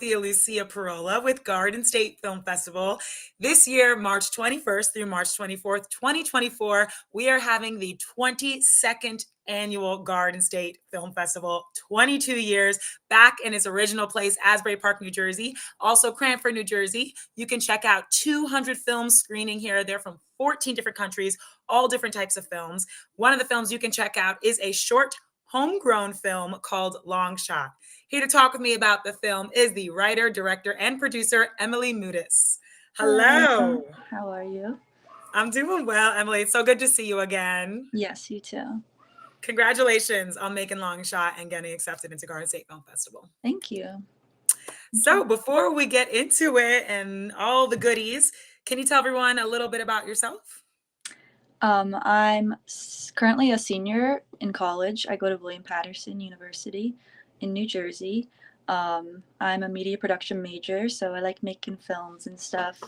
Lucia Parola with Garden State Film Festival. This year, March 21st through March 24th, 2024, we are having the 22nd annual Garden State Film Festival, 22 years back in its original place, Asbury Park, New Jersey, also Cranford, New Jersey. You can check out 200 films screening here. They're from 14 different countries, all different types of films. One of the films you can check out is a short homegrown film called Long Shot. Here to talk with me about the film is the writer, director, and producer, Emily Mudis. Hi, Hello. how are you? I'm doing well, Emily. It's so good to see you again. Yes, you too. Congratulations on making Long Shot and getting accepted into Garden State Film Festival. Thank you. Thank So, you. before we get into it and all the goodies, can you tell everyone a little bit about yourself? I'm currently a senior in college. I go to William Patterson University in New Jersey. I'm a media production major, so I like making films and stuff.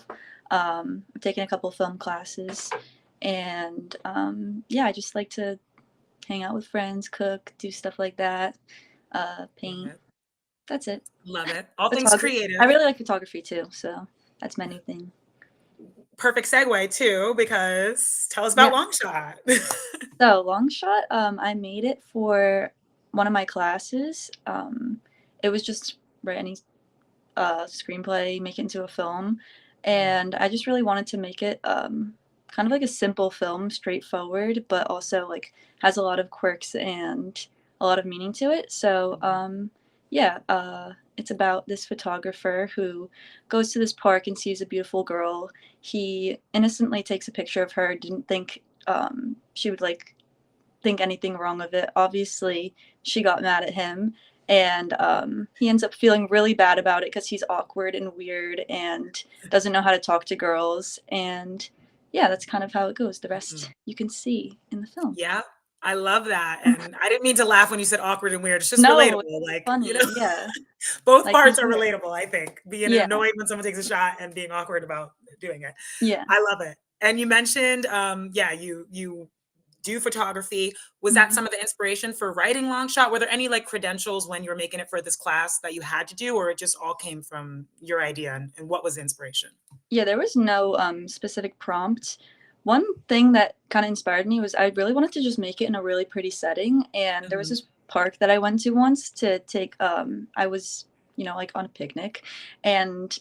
I've taken a couple film classes, and yeah, I just like to hang out with friends, cook, do stuff like that, Love paint. it. That's it. Love it. All things Photography. I creative. really like photography too, so that's my new thing. Perfect segue, too, because tell us about Yeah. Long Shot. So long shot, I made it for one of my classes. It was just write any screenplay, make it into a film, and I just really wanted to make it kind of like a simple film, straightforward, but also like has a lot of quirks and a lot of meaning to it. So yeah, it's about this photographer who goes to this park and sees a beautiful girl. He innocently takes a picture of her, didn't think she would like think anything wrong of it. Obviously, she got mad at him, and he ends up feeling really bad about it because he's awkward and weird and doesn't know how to talk to girls. And yeah, that's kind of how it goes. The rest you can see in the film. Yeah, I love that, and I didn't mean to laugh when you said awkward and weird. It's just No, relatable, it's like, funny. Yeah, both like he's parts are weird. relatable, I think, being Yeah, annoyed when someone takes a shot and being awkward about doing it. yeah. I love it. And you mentioned, yeah, you do photography. Was that Mhm. some of the inspiration for writing Long Shot? Were there any, like, credentials when you were making it for this class that you had to do, or it just all came from your idea, and what was the inspiration? Yeah, there was no specific prompt. One thing that kind of inspired me was I really wanted to just make it in a really pretty setting. And there was Mhm. this park that I went to once to take, I was, like on a picnic. And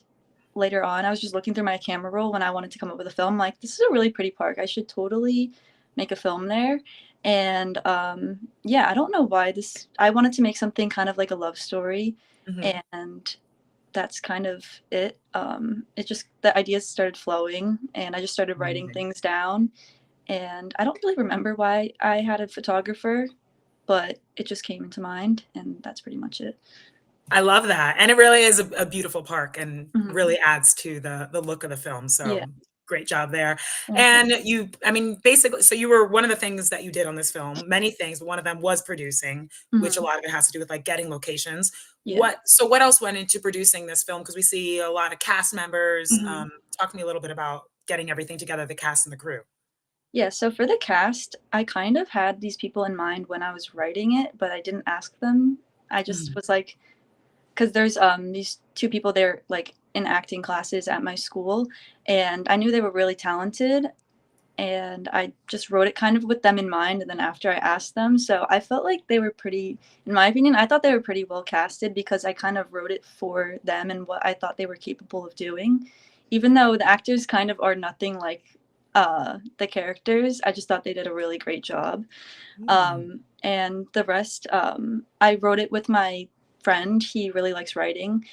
later on, I was just looking through my camera roll when I wanted to come up with a film. Like, this is a really pretty park. I should totally make a film there. And yeah, I don't know why I wanted to make something kind of like a love story. Mhm. And that's kind of it. It just the ideas started flowing, and I just started writing Amazing. things down. And I don't really remember why I had a photographer, but it just came into mind, and that's pretty much it. I love that, and it really is a beautiful park and Mhm. really adds to the look of the film, so Yeah, great job there. thank you. And I mean, basically so you were one of the things that you did on this film, many things, but one of them was producing, which a Mhm. lot of it has to do with, like, getting locations. Yeah. What else went into producing this film? Because we see a lot of cast members, Mhm. talk to me a little bit about getting everything together, the cast and the crew. Yeah, so for the cast, I kind of had these people in mind when I was writing it, but I didn't ask them. I just Mhm, was like, because there's these two people they're like in acting classes at my school, and I knew they were really talented, and I just wrote it kind of with them in mind, and then after I asked them, so I felt like they were pretty, in my opinion, I thought they were pretty well casted because I kind of wrote it for them and what I thought they were capable of doing. Even though the actors kind of are nothing like the characters, I just thought they did a really great job. mm, And the rest, I wrote it with my friend. He really likes writing.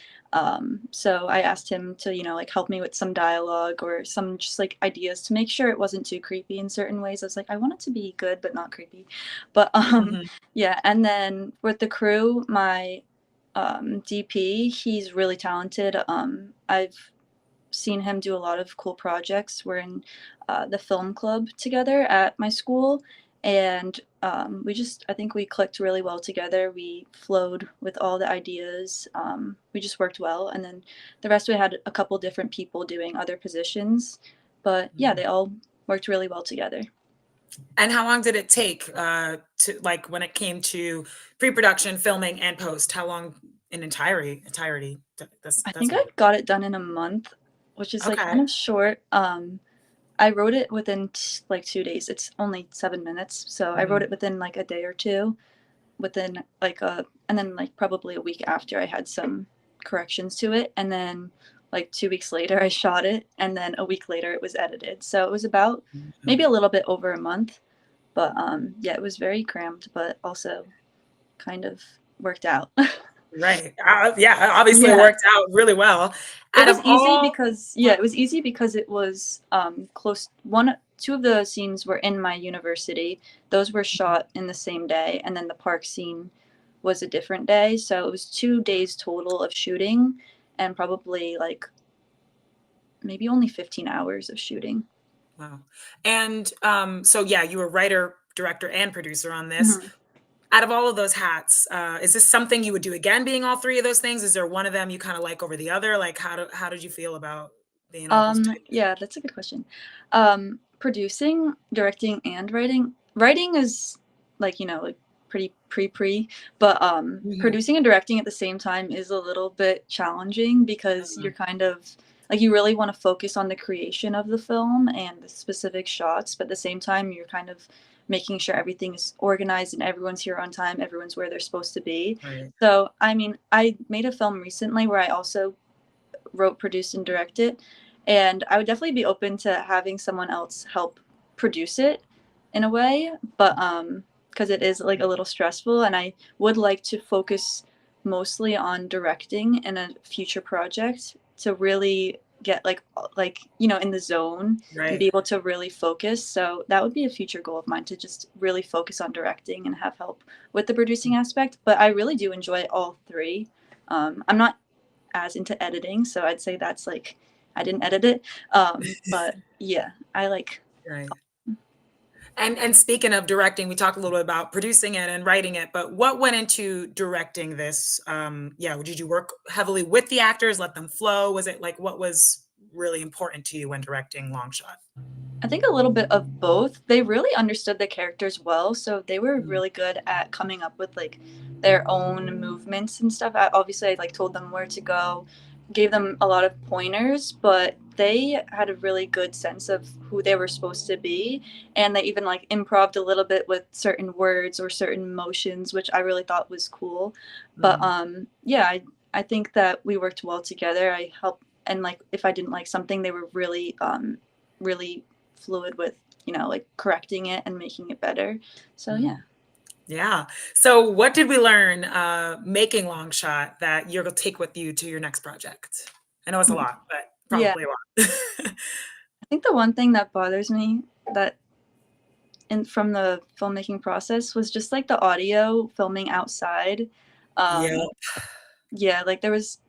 So I asked him to, like help me with some dialogue or some just like ideas to make sure it wasn't too creepy in certain ways. I was like, I want it to be good, but not creepy. But mhm, yeah. And then with the crew, my DP, he's really talented. I've seen him do a lot of cool projects. We're in the film club together at my school, and I think we clicked really well together. We flowed with all the ideas. We just worked well, and then the rest we had a couple different people doing other positions, but yeah, mm. they all worked really well together. And how long did it take, to like, when it came to pre-production, filming, and post? How long in entirety? That's I that's think I really got it done in a month, which is, like, okay. kind of short. I wrote it within like 2 days. It's only 7 minutes, so I wrote Mhm. it within like a day or two. Within like a and then like probably a week after I had some corrections to it, and then like 2 weeks later I shot it, and then a week later it was edited. So it was about Mhm. maybe a little bit over a month, but yeah, it was very crammed, but also kind of worked out. Right. Yeah, obviously it Yeah. worked out really well. It Out was of easy all because yeah, it was easy because it was, close. 2 of the scenes were in my university. Those were shot in the same day, and then the park scene was a different day, so it was 2 days total of shooting and probably, like, maybe only 15 hours of shooting. wow. And, so yeah, you were writer, director, and producer on this. Mhm. Out of all of those hats, is this something you would do again, being all 3 of those things? Is there one of them you kinda like over the other? Like, how did you feel about being all those types? Yeah, that's a good question. Producing, directing, and writing is, like, like, pretty pre, but, Mhm. producing and directing at the same time is a little bit challenging because you're Mhm. kind of like, you really wanna focus on the creation of the film and the specific shots, but at the same time, you're kind of making sure everything is organized and everyone's here on time, everyone's where they're supposed to be. Right. So, I mean, I made a film recently where I also wrote, produced, and directed. And I would definitely be open to having someone else help produce it in a way, but because it is like a little stressful, and I would like to focus mostly on directing in a future project to really get like in the zone and Right. be able to really focus. So that would be a future goal of mine, to just really focus on directing and have help with the producing aspect. But I really do enjoy all three. I'm not as into editing, so I'd say that's like I didn't edit it. But yeah, I like. Right. And speaking of directing, we talked a little bit about producing it and writing it, but what went into directing this? Yeah, did you work heavily with the actors, let them flow? Was it like what was really important to you when directing Long Shot? I think a little bit of both. They really understood the characters well, so they were Mhm. really good at coming up with like their own movements and stuff. Obviously, I like told them where to go, gave them a lot of pointers, but they had a really good sense of who they were supposed to be, and they even like improved a little bit with certain words or certain motions, which I really thought was cool. But Mhm. yeah, I think that we worked well together. I helped, and like if I didn't like something, they were really fluid with like correcting it and making it better. So yeah. Mhm. Yeah. So what did we learn making Long Shot that you're gonna take with you to your next project? I know it's a Mhm. lot, but Yeah, probably a lot. I think the one thing that bothers me that in from the filmmaking process was just like the audio filming outside. Yeah. um yeah, like it was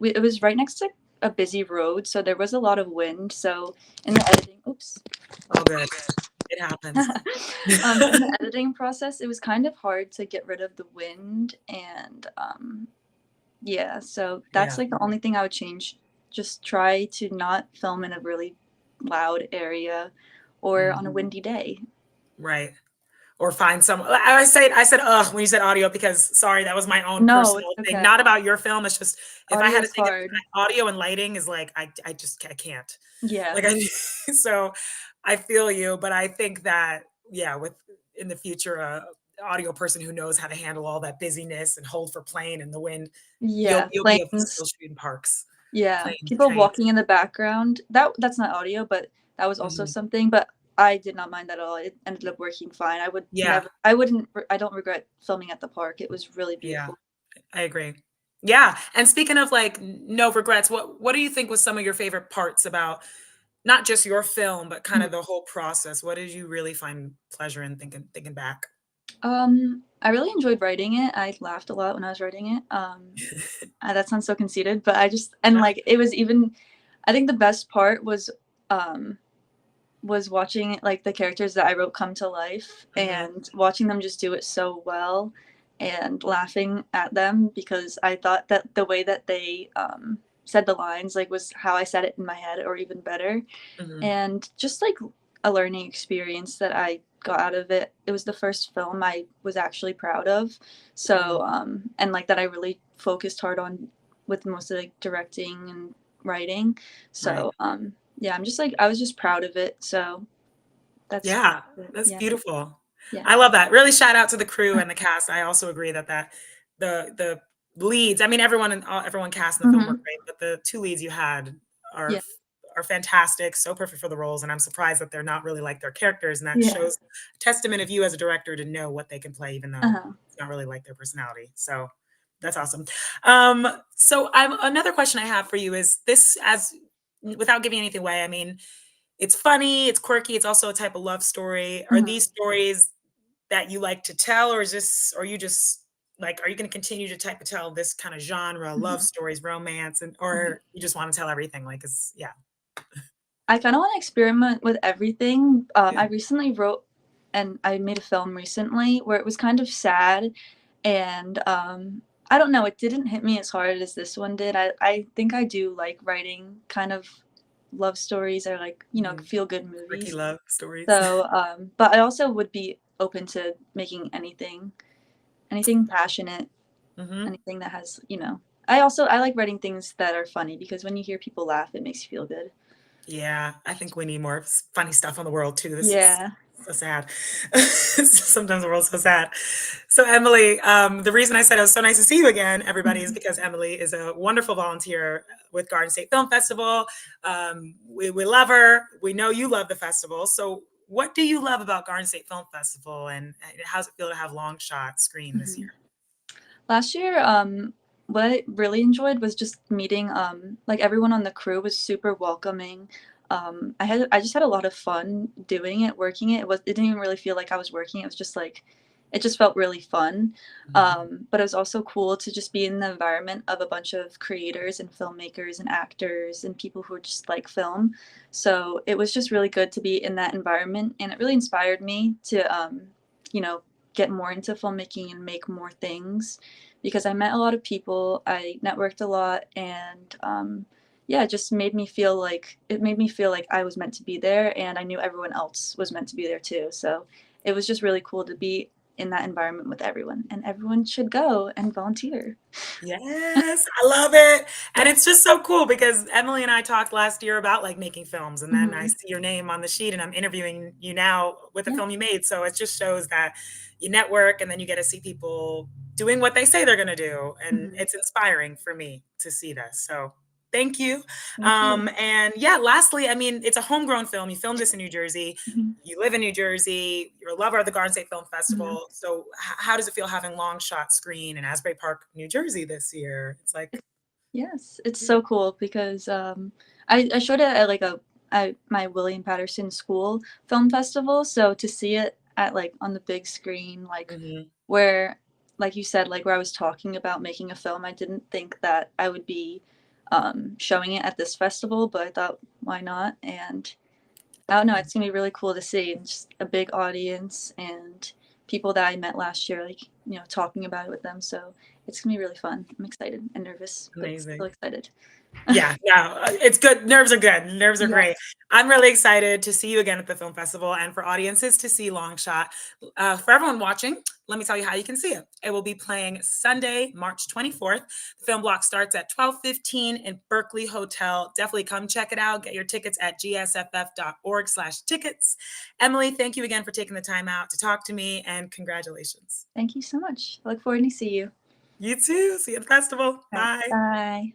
right next to a busy road, so there was a lot of wind. So in the editing oops All good. It happens. in the editing process, it was kind of hard to get rid of the wind. And yeah, so that's Yeah. like the only thing I would change. Just try to not film in a really loud area or Mhm. on a windy day. Right. Or find some I said, "Ugh," when you said audio because sorry, that was my own No, it's personal thing, okay. not about your film, it's just if I Audio had to is think of hard. audio and lighting is like, I just I can't. Yeah. Like, I so I feel you, but I think that, yeah, with in the future, audio person who knows how to handle all that busyness and hold for plane and the wind, Yeah, you'll be able to planes. still shoot in parks, Yeah, planes, people trains. walking in the background. That's not audio, but that was also Mhm. something. But I did not mind that at all. It ended up working fine. Yeah, I don't regret filming at the park. It was really yeah, beautiful. I agree. Yeah, and speaking of, like, no regrets, what do you think was some of your favorite parts about not just your film, but kind Mhm. of the whole process? What did you really find pleasure in thinking back? I really enjoyed writing it. I laughed a lot when I was writing it. That sounds so conceited, but I just and No? like it was even. I think the best part um was watching like the characters that I wrote come to life Mhm, and watching them just do it so well and laughing at them because I thought that the way that they said the lines like was how I said it in my head or even better. mhm, And just like a learning experience that I got out of it. It was the first film I was actually proud of. mm, So and like that I really focused hard on with most of like directing and writing. Right. So yeah, I'm just like I was just proud of it. So that's Yeah, it. that's Yeah. beautiful. Yeah. I love that. Really shout out to the crew and the cast. I also agree that the leads, I mean, everyone cast in the film were Hmm. great, but the 2 leads you had are Yeah. f are fantastic, so perfect for the roles, and I'm surprised that they're not really like their characters, and that Yeah. shows a testament of you as a director to know what they can play even though Uh-huh. it's not really like their personality. So, that's awesome. So another question I have for you is this, as without giving anything away, I mean, it's funny, it's quirky, it's also a type of love story. Are Hmm. these stories that you like to tell, or is this, or you just like, are you going to continue to type of tell this kind of genre, love Hmm. stories, romance, and Hmm. or you just want to tell everything? Like, is yeah, I kind of want to experiment with everything. I good. recently wrote and I made a film recently where it was kind of sad, and I don't know, it didn't hit me as hard as this one did. I think I do like writing kind of love stories or like, Mhm. feel good Quirky movies. love stories. So, but I also would be open to making anything passionate, Hmm. anything that has, I like writing things that are funny because when you hear people laugh, it makes you feel good. Yeah, I think we need more funny stuff in the world too. This is Yeah. so sad. Sometimes the world's so sad. So Emily, the reason I said it was so nice to see you again, everybody, is Mhm. because Emily is a wonderful volunteer with Garden State Film Festival. We love her. We know you love the festival. So what do you love about Garden State Film Festival, and how does it feel to have Long Shot screen this year? Mhm. Last year, what I really enjoyed was just meeting, like everyone on the crew was super welcoming. I just had a lot of fun doing it, working it. It didn't even really feel like I was working. It was just like, it just felt really fun. Mhm. But it was also cool to just be in the environment of a bunch of creators and filmmakers and actors and people who just like film. So it was just really good to be in that environment, and it really inspired me to, you know, get more into filmmaking and make more things because I met a lot of people, I networked a lot, and yeah, it just made me feel like I was meant to be there, and I knew everyone else was meant to be there too. So it was just really cool to be in that environment with everyone, and everyone should go and volunteer. Yes, I love it. And Yeah. it's just so cool because Emily and I talked last year about like making films, and then I Hmm. see your name on the sheet and I'm interviewing you now with a Yeah. film you made. So it just shows that you network and then you get to see people doing what they say they're going to do. And Hmm. it's inspiring for me to see this. So thank you. Thank you. And yeah, lastly, I mean, it's a homegrown film. You filmed this in New Jersey. Hmm. You live in New Jersey. You're a lover of the Garden State Film Hmm. Festival. So, how does it feel having Long Shot screen in Asbury Park, New Jersey this year? It's like, Yes, it's so cool because I showed it at like my William Patterson School Film Festival. So to see it at like on the big screen, like mhm. where, like you said, like where I was talking about making a film, I didn't think that I would be showing it at this festival, but I thought why not? And I don't know, it's gonna be really cool to see. And just a big audience and people that I met last year, like talking about it with them. So it's gonna be really fun. I'm excited and nervous, but Amazing. still excited. Yeah, no, it's good. Nerves are good. Nerves are Yes. great. I'm really excited to see you again at the film festival and for audiences to see Long Shot. For everyone watching, let me tell you how you can see it. It will be playing Sunday, March 24th. The film block starts at 12:15 in Berkeley Hotel. Definitely come check it out. Get your tickets at gsff.org/tickets. Emily, thank you again for taking the time out to talk to me, and congratulations. Thank you so much. I look forward to see you. You too. See you at the festival. All right. Bye. Bye.